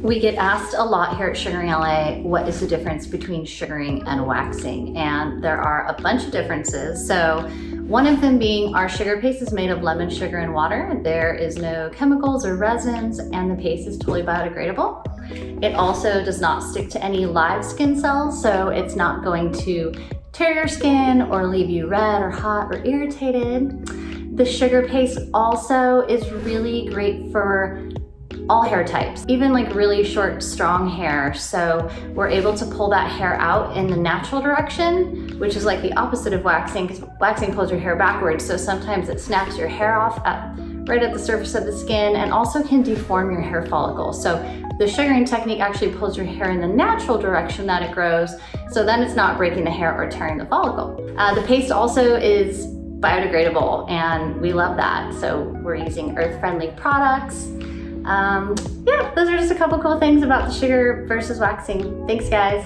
We get asked a lot here at sugaringLA, what is the difference between sugaring and waxing? And there are a bunch of differences. So one of them being our sugar paste is made of lemon sugar and water. There is no chemicals or resins, and the paste is totally biodegradable. It also does not stick to any live skin cells, so it's not going to tear your skin or leave you red or hot or irritated. The sugar paste also is really great for all hair types, even like really short, strong hair. So we're able to pull that hair out in the natural direction, which is like the opposite of waxing, because waxing pulls your hair backwards. So sometimes it snaps your hair off right at the surface of the skin, and also can deform your hair follicles. So the sugaring technique actually pulls your hair in the natural direction that it grows. So then it's not breaking the hair or tearing the follicle. The paste also is biodegradable, and we love that. So we're using earth-friendly products. Yeah, those are just a couple cool things about the sugar versus waxing. Thanks, guys.